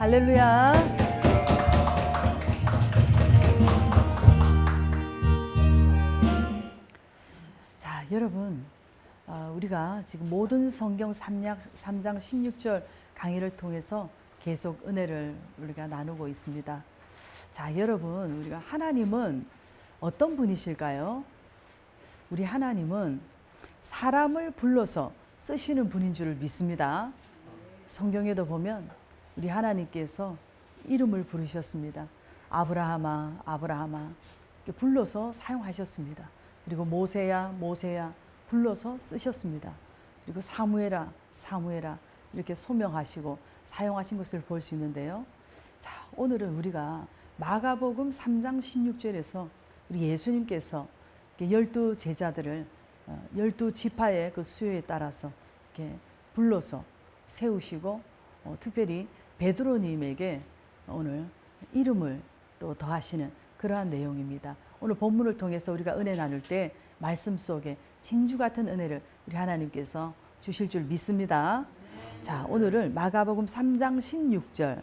할렐루야. 자, 여러분, 우리가 지금 모든 성경 3장 16절 강의를 통해서 계속 은혜를 우리가 나누고 있습니다. 자, 여러분, 우리가 하나님은 어떤 분이실까요? 우리 하나님은 사람을 불러서 쓰시는 분인 줄 믿습니다. 성경에도 보면 우리 하나님께서 이름을 부르셨습니다. 아브라함아, 아브라함아 이렇게 불러서 사용하셨습니다. 그리고 모세야, 모세야 불러서 쓰셨습니다. 그리고 사무엘아, 사무엘아 이렇게 소명하시고 사용하신 것을 볼 수 있는데요. 자, 오늘은 우리가 마가복음 3장 16절에서 우리 예수님께서 12 제자들을 12 지파의 그 수요에 따라서 이렇게 불러서 세우시고 특별히 베드로님에게 오늘 이름을 또 더하시는 그러한 내용입니다. 오늘 본문을 통해서 우리가 은혜 나눌 때 말씀 속에 진주 같은 은혜를 우리 하나님께서 주실 줄 믿습니다. 자, 오늘은 마가복음 3장 16절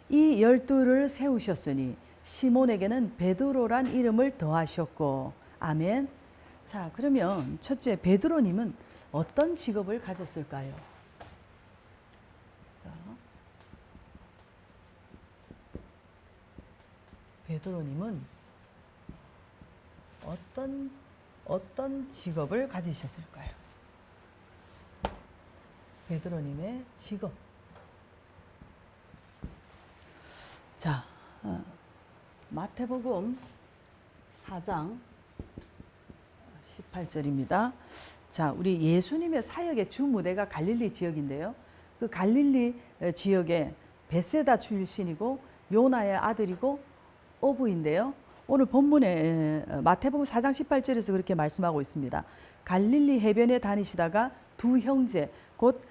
이 12를 세우셨으니 시몬에게는 베드로란 이름을 더하셨고 아멘. 자, 그러면 첫째 베드로님은 어떤 직업을 가졌을까요? 자, 베드로님은 어떤 직업을 가지셨을까요? 베드로님의 직업. 자, 마태복음 4장 18절입니다. 자, 우리 예수님의 사역의 주 무대가 갈릴리 지역인데요. 그 갈릴리 지역의 베세다 출신이고 요나의 아들이고 어부인데요. 오늘 본문에 마태복음 4장 18절에서 그렇게 말씀하고 있습니다. 갈릴리 해변에 다니시다가 두 형제 곧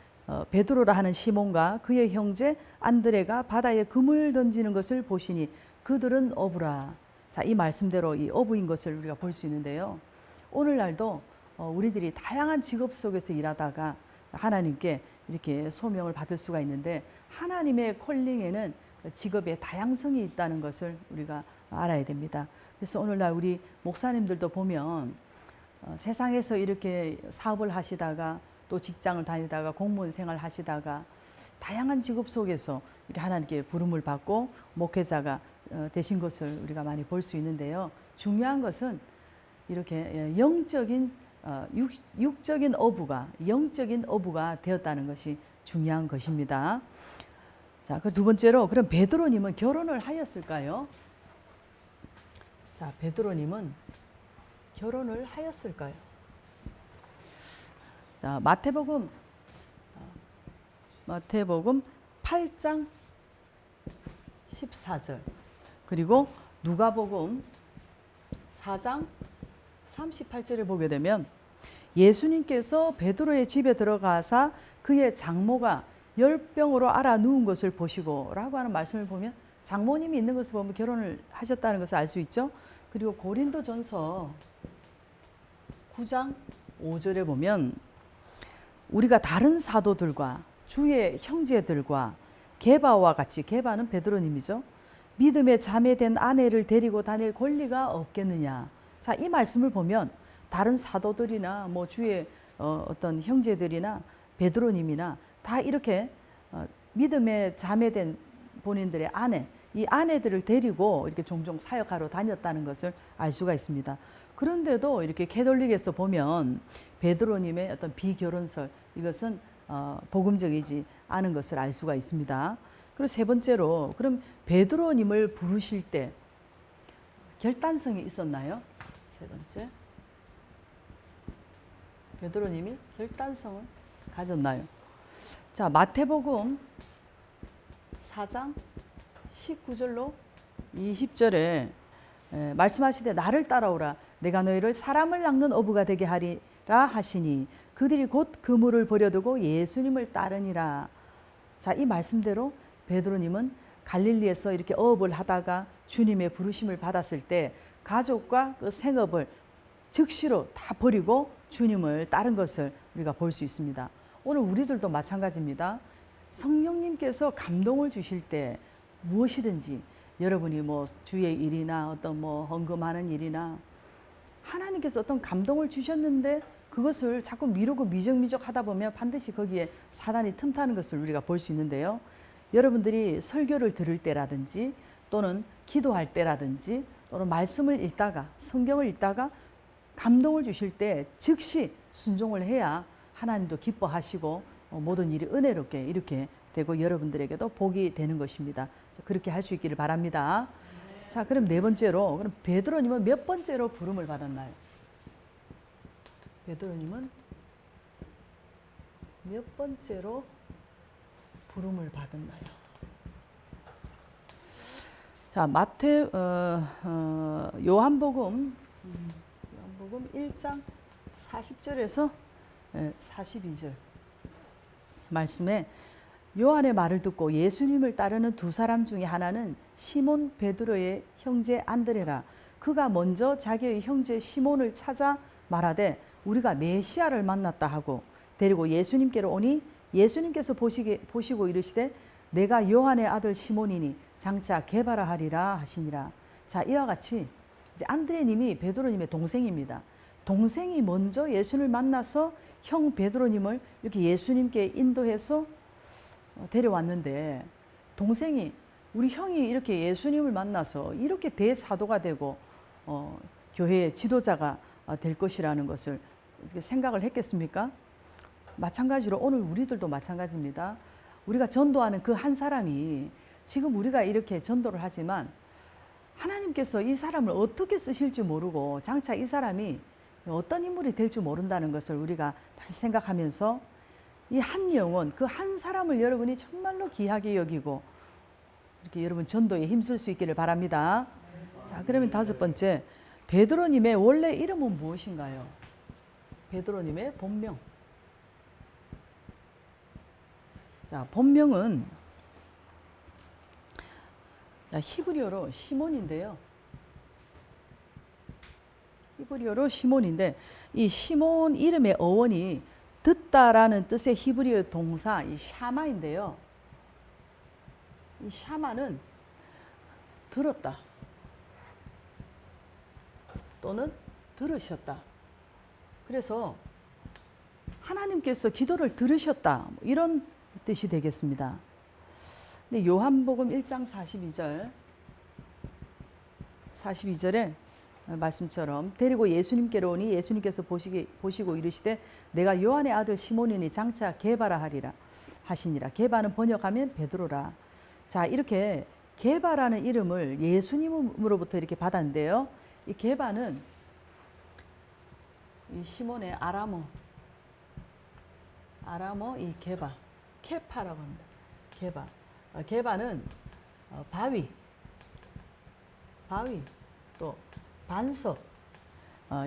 베드로라 하는 시몬과 그의 형제 안드레가 바다에 그물 던지는 것을 보시니 그들은 어부라. 자, 이 말씀대로 이 어부인 것을 우리가 볼 수 있는데요. 오늘날도 우리들이 다양한 직업 속에서 일하다가 하나님께 이렇게 소명을 받을 수가 있는데 하나님의 콜링에는 직업의 다양성이 있다는 것을 우리가 알아야 됩니다. 그래서 오늘날 우리 목사님들도 보면 세상에서 이렇게 사업을 하시다가 또 직장을 다니다가 공무원 생활 하시다가 다양한 직업 속에서 이렇게 하나님께 부름을 받고 목회자가 되신 것을 우리가 많이 볼 수 있는데요. 중요한 것은 이렇게 영적인 육적인 어부가 영적인 어부가 되었다는 것이 중요한 것입니다. 자, 그 두 번째로 그럼 베드로님은 결혼을 하였을까요? 자, 베드로님은 결혼을 하였을까요? 자, 마태복음 8장 14절 그리고 누가복음 4장 38절을 보게 되면 예수님께서 베드로의 집에 들어가사 그의 장모가 열병으로 앓아 누운 것을 보시고 라고 하는 말씀을 보면 장모님이 있는 것을 보면 결혼을 하셨다는 것을 알 수 있죠. 그리고 고린도전서 9장 5절에 보면 우리가 다른 사도들과 주의 형제들과 게바와 같이 게바는 베드로님이죠. 믿음의 자매된 아내를 데리고 다닐 권리가 없겠느냐. 자, 이 말씀을 보면 다른 사도들이나 뭐 주의 어떤 형제들이나 베드로님이나 다 이렇게 믿음의 자매된 본인들의 아내, 이 아내들을 데리고 이렇게 종종 사역하러 다녔다는 것을 알 수가 있습니다. 그런데도 이렇게 캐톨릭에서 보면 베드로님의 어떤 비결혼설 이것은 복음적이지 않은 것을 알 수가 있습니다. 그리고 세 번째로 그럼 베드로님을 부르실 때 결단성이 있었나요? 세 번째 베드로님이 결단성을 가졌나요? 자, 마태복음 4장 19절로 20절에 말씀하시되 나를 따라오라 내가 너희를 사람을 낚는 어부가 되게 하리라 하시니 그들이 곧 그물을 버려두고 예수님을 따르니라. 자, 이 말씀대로 베드로님은 갈릴리에서 이렇게 어업을 하다가 주님의 부르심을 받았을 때 가족과 그 생업을 즉시로 다 버리고 주님을 따른 것을 우리가 볼 수 있습니다. 오늘 우리들도 마찬가지입니다. 성령님께서 감동을 주실 때 무엇이든지 여러분이 뭐 주의 일이나 어떤 뭐 헌금하는 일이나 하나님께서 어떤 감동을 주셨는데 그것을 자꾸 미루고 미적미적 하다 보면 반드시 거기에 사단이 틈타는 것을 우리가 볼 수 있는데요. 여러분들이 설교를 들을 때라든지 또는 기도할 때라든지 또는 말씀을 읽다가 성경을 읽다가 감동을 주실 때 즉시 순종을 해야 하나님도 기뻐하시고 모든 일이 은혜롭게 이렇게 되고 여러분들에게도 복이 되는 것입니다. 그렇게 할 수 있기를 바랍니다. 자, 그럼 네 번째로, 그럼 베드로님은 몇 번째로 부름을 받았나요? 베드로님은 몇 번째로 부름을 받았나요? 자, 요한복음 1장 40절에서 42절 말씀에 요한의 말을 듣고 예수님을 따르는 두 사람 중에 하나는 시몬 베드로의 형제 안드레라. 그가 먼저 자기의 형제 시몬을 찾아 말하되 우리가 메시아를 만났다 하고 데리고 예수님께로 오니 예수님께서 보시고 이르시되 내가 요한의 아들 시몬이니 장차 게바라 하리라 하시니라. 자, 이와 같이 이제 안드레님이 베드로님의 동생입니다. 동생이 먼저 예수님을 만나서 형 베드로님을 이렇게 예수님께 인도해서 데려왔는데 동생이 우리 형이 이렇게 예수님을 만나서 이렇게 대사도가 되고 교회의 지도자가 될 것이라는 것을 생각을 했겠습니까? 마찬가지로 오늘 우리들도 마찬가지입니다. 우리가 전도하는 그 한 사람이 지금 우리가 이렇게 전도를 하지만 하나님께서 이 사람을 어떻게 쓰실지 모르고 장차 이 사람이 어떤 인물이 될지 모른다는 것을 우리가 다시 생각하면서 이 한 영혼, 그 한 사람을 여러분이 정말로 귀하게 여기고 이렇게 여러분 전도에 힘쓸 수 있기를 바랍니다. 자, 그러면 다섯 번째, 베드로님의 원래 이름은 무엇인가요? 베드로님의 본명. 자, 본명은 자, 히브리어로 시몬인데요. 히브리어로 시몬인데 이 시몬 이름의 어원이 듣다라는 뜻의 히브리어 동사 이 샤마인데요. 이 샤마는 들었다 또는 들으셨다. 그래서 하나님께서 기도를 들으셨다 이런 뜻이 되겠습니다. 근데 요한복음 1장 42절에 말씀처럼 데리고 예수님께로 오니 예수님께서 보시고 이르시되 내가 요한의 아들 시몬이니 장차 게바라 하리라 하시니라. 게바는 번역하면 베드로라. 자, 이렇게 게바라는 이름을 예수님으로부터 이렇게 받았는데요. 이 게바는 이 시몬의 아람어 이 게바 케파라고 합니다. 게바. 게바는 바위 또 반석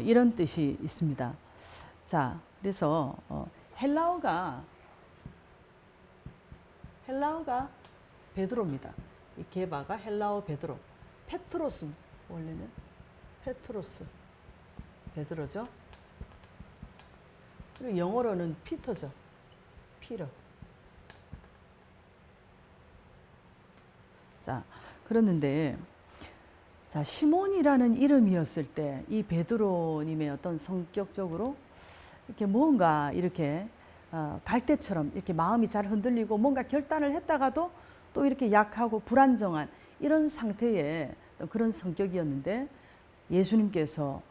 이런 뜻이 있습니다. 자, 그래서 헬라어가 베드로입니다. 이 게바가 헬라어 베드로. 페트로스 원래는 페트로스 베드로죠. 그리고 영어로는 피터죠. 피터. 자, 그랬는데 자, 시몬이라는 이름이었을 때 이 베드로님의 어떤 성격적으로 이렇게 뭔가 이렇게 갈대처럼 이렇게 마음이 잘 흔들리고 뭔가 결단을 했다가도 또 이렇게 약하고 불안정한 이런 상태의 그런 성격이었는데 예수님께서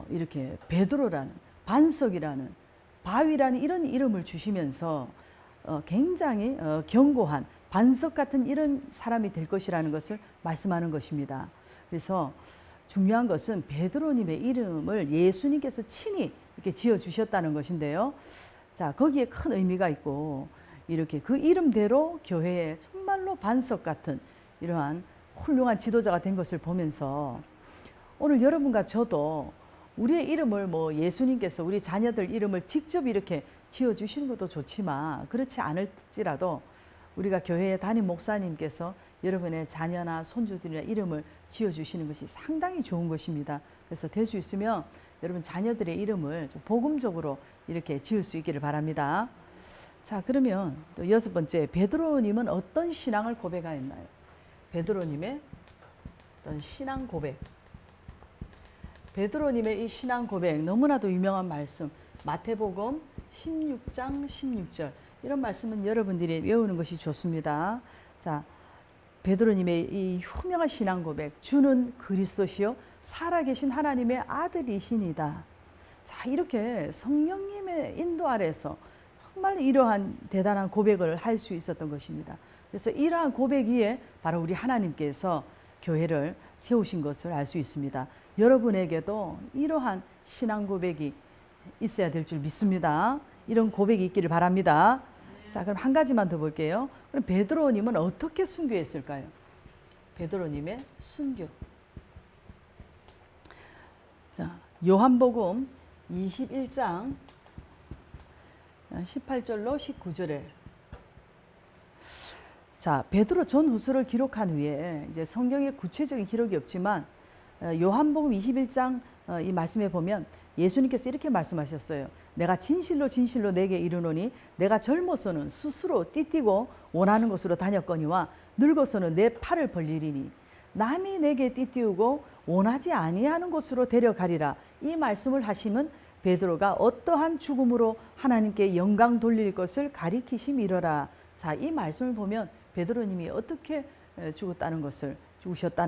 이렇게 베드로라는 반석이라는 바위라는 이런 이름을 주시면서 굉장히 견고한 반석 같은 이런 사람이 될 것이라는 것을 말씀하는 것입니다. 그래서 중요한 것은 베드로님의 이름을 예수님께서 친히 이렇게 지어주셨다는 것인데요. 자, 거기에 큰 의미가 있고 이렇게 그 이름대로 교회에 정말로 반석 같은 이러한 훌륭한 지도자가 된 것을 보면서 오늘 여러분과 저도 우리의 이름을 뭐 예수님께서 우리 자녀들 이름을 직접 이렇게 지어주시는 것도 좋지만 그렇지 않을지라도 우리가 교회의 담임 목사님께서 여러분의 자녀나 손주들이나 이름을 지어주시는 것이 상당히 좋은 것입니다. 그래서 될 수 있으면 여러분 자녀들의 이름을 좀 복음적으로 이렇게 지을 수 있기를 바랍니다. 자, 그러면 또 여섯 번째, 베드로님은 어떤 신앙을 고백하였나요? 베드로님의 어떤 신앙 고백. 베드로님의 이 신앙 고백, 너무나도 유명한 말씀, 마태복음 16장 16절. 이런 말씀은 여러분들이 외우는 것이 좋습니다. 자, 베드로님의 이 유명한 신앙 고백, 주는 그리스도시요 살아계신 하나님의 아들이시니다. 자, 이렇게 성령님의 인도 아래서 정말 이러한 대단한 고백을 할 수 있었던 것입니다. 그래서 이러한 고백 위에 바로 우리 하나님께서 교회를 세우신 것을 알 수 있습니다. 여러분에게도 이러한 신앙 고백이 있어야 될 줄 믿습니다. 이런 고백이 있기를 바랍니다. 자, 그럼 한 가지만 더 볼게요. 그럼 베드로님은 어떻게 순교했을까요? 베드로님의 순교. 자, 요한복음 21장 18절로 19절에 자, 베드로 전후서를 기록한 후에 이제 성경에 구체적인 기록이 없지만 요한복음 21장 이 말씀에 보면 예수님께서 이렇게 말씀하셨어요. 내가 진실로 진실로 내게 이르노니 내가 젊어서는 스스로 띠띠고 원하는 곳으로 다녔거니와 늙어서는 내 팔을 벌리리니 남이 내게 띠띠우고 원하지 아니하는 곳으로 데려가리라. 이 말씀을 하시면 베드로가 어떠한 죽음으로 하나님께 영광 돌릴 것을 가리키심이러라. 자, 이 말씀을 보면 베드로님이 어떻게 죽으셨다는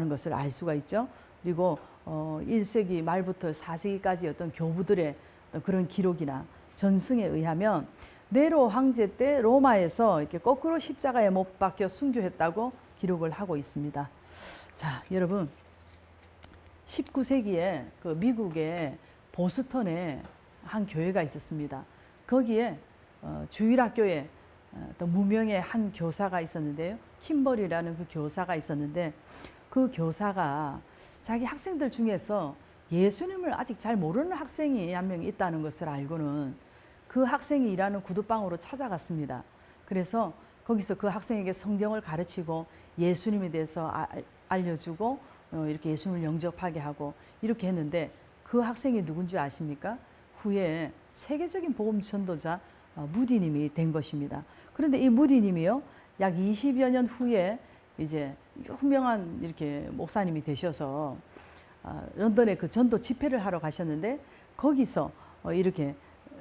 것을 알 수가 있죠. 그리고 1세기 말부터 4세기까지 어떤 교부들의 어떤 그런 기록이나 전승에 의하면 네로 황제 때 로마에서 이렇게 거꾸로 십자가에 못 박혀 순교했다고 기록을 하고 있습니다. 자, 여러분 19세기에 그 미국의 보스턴에 한 교회가 있었습니다. 거기에 주일학교에 또 무명의 한 교사가 있었는데요. 킴버리라는 그 교사가 있었는데 그 교사가 자기 학생들 중에서 예수님을 아직 잘 모르는 학생이 한 명 있다는 것을 알고는 그 학생이 일하는 구두방으로 찾아갔습니다. 그래서 거기서 그 학생에게 성경을 가르치고 예수님에 대해서 알려주고 이렇게 예수님을 영접하게 하고 이렇게 했는데 그 학생이 누군지 아십니까? 후에 세계적인 복음 전도자 무디님이 된 것입니다. 그런데 이 무디님이요, 약 20여 년 후에 이제 유명한 이렇게 목사님이 되셔서 런던에 그 전도 집회를 하러 가셨는데 거기서 이렇게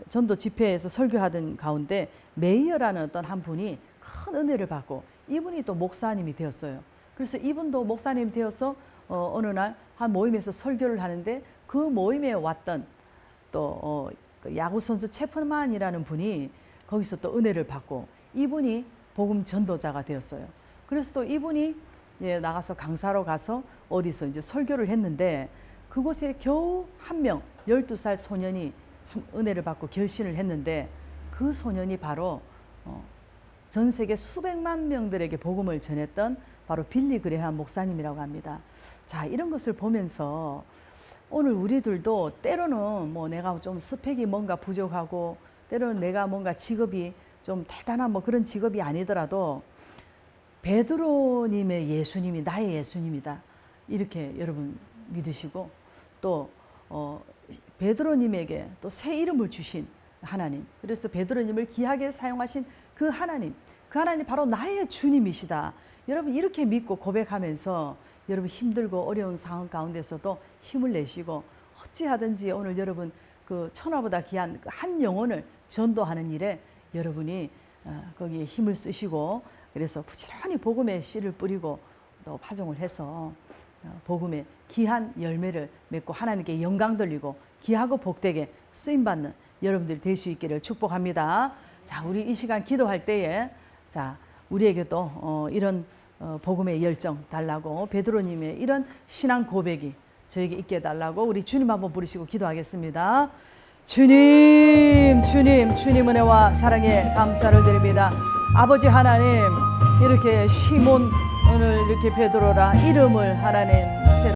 전도 집회에서 설교하던 가운데 메이어라는 어떤 한 분이 큰 은혜를 받고 이분이 또 목사님이 되었어요. 그래서 이분도 목사님이 되어서 어느 날 한 모임에서 설교를 하는데 그 모임에 왔던 또 야구 선수 채플만이라는 분이 거기서 또 은혜를 받고 이분이 복음 전도자가 되었어요. 그래서 또 이분이 나가서 강사로 가서 어디서 이제 설교를 했는데 그곳에 겨우 한 명 12살 소년이 참 은혜를 받고 결신을 했는데 그 소년이 바로 전 세계 수백만 명들에게 복음을 전했던 바로 빌리 그레함 목사님이라고 합니다. 자, 이런 것을 보면서 오늘 우리들도 때로는 뭐 내가 좀 스펙이 뭔가 부족하고 때로는 내가 뭔가 직업이 좀 대단한 뭐 그런 직업이 아니더라도 베드로님의 예수님이 나의 예수님이다. 이렇게 여러분 믿으시고 또 베드로님에게 또 새 이름을 주신 하나님, 그래서 베드로님을 귀하게 사용하신 그 하나님 바로 나의 주님이시다. 여러분 이렇게 믿고 고백하면서 여러분 힘들고 어려운 상황 가운데서도 힘을 내시고 어찌하든지 오늘 여러분 그 천하보다 귀한 한 영혼을 전도하는 일에 여러분이 거기에 힘을 쓰시고 그래서 부지런히 복음의 씨를 뿌리고 또 파종을 해서 복음의 귀한 열매를 맺고 하나님께 영광 돌리고 귀하고 복되게 쓰임받는 여러분들이 될 수 있기를 축복합니다. 자, 우리 이 시간 기도할 때에 자, 우리에게도 이런 복음의 열정 달라고 베드로님의 이런 신앙 고백이 저에게 있게 해달라고 우리 주님 한번 부르시고 기도하겠습니다. 주님 은혜와 사랑에 감사를 드립니다. 아버지 하나님, 이렇게 시몬 오늘 이렇게 베드로라 이름을 하나님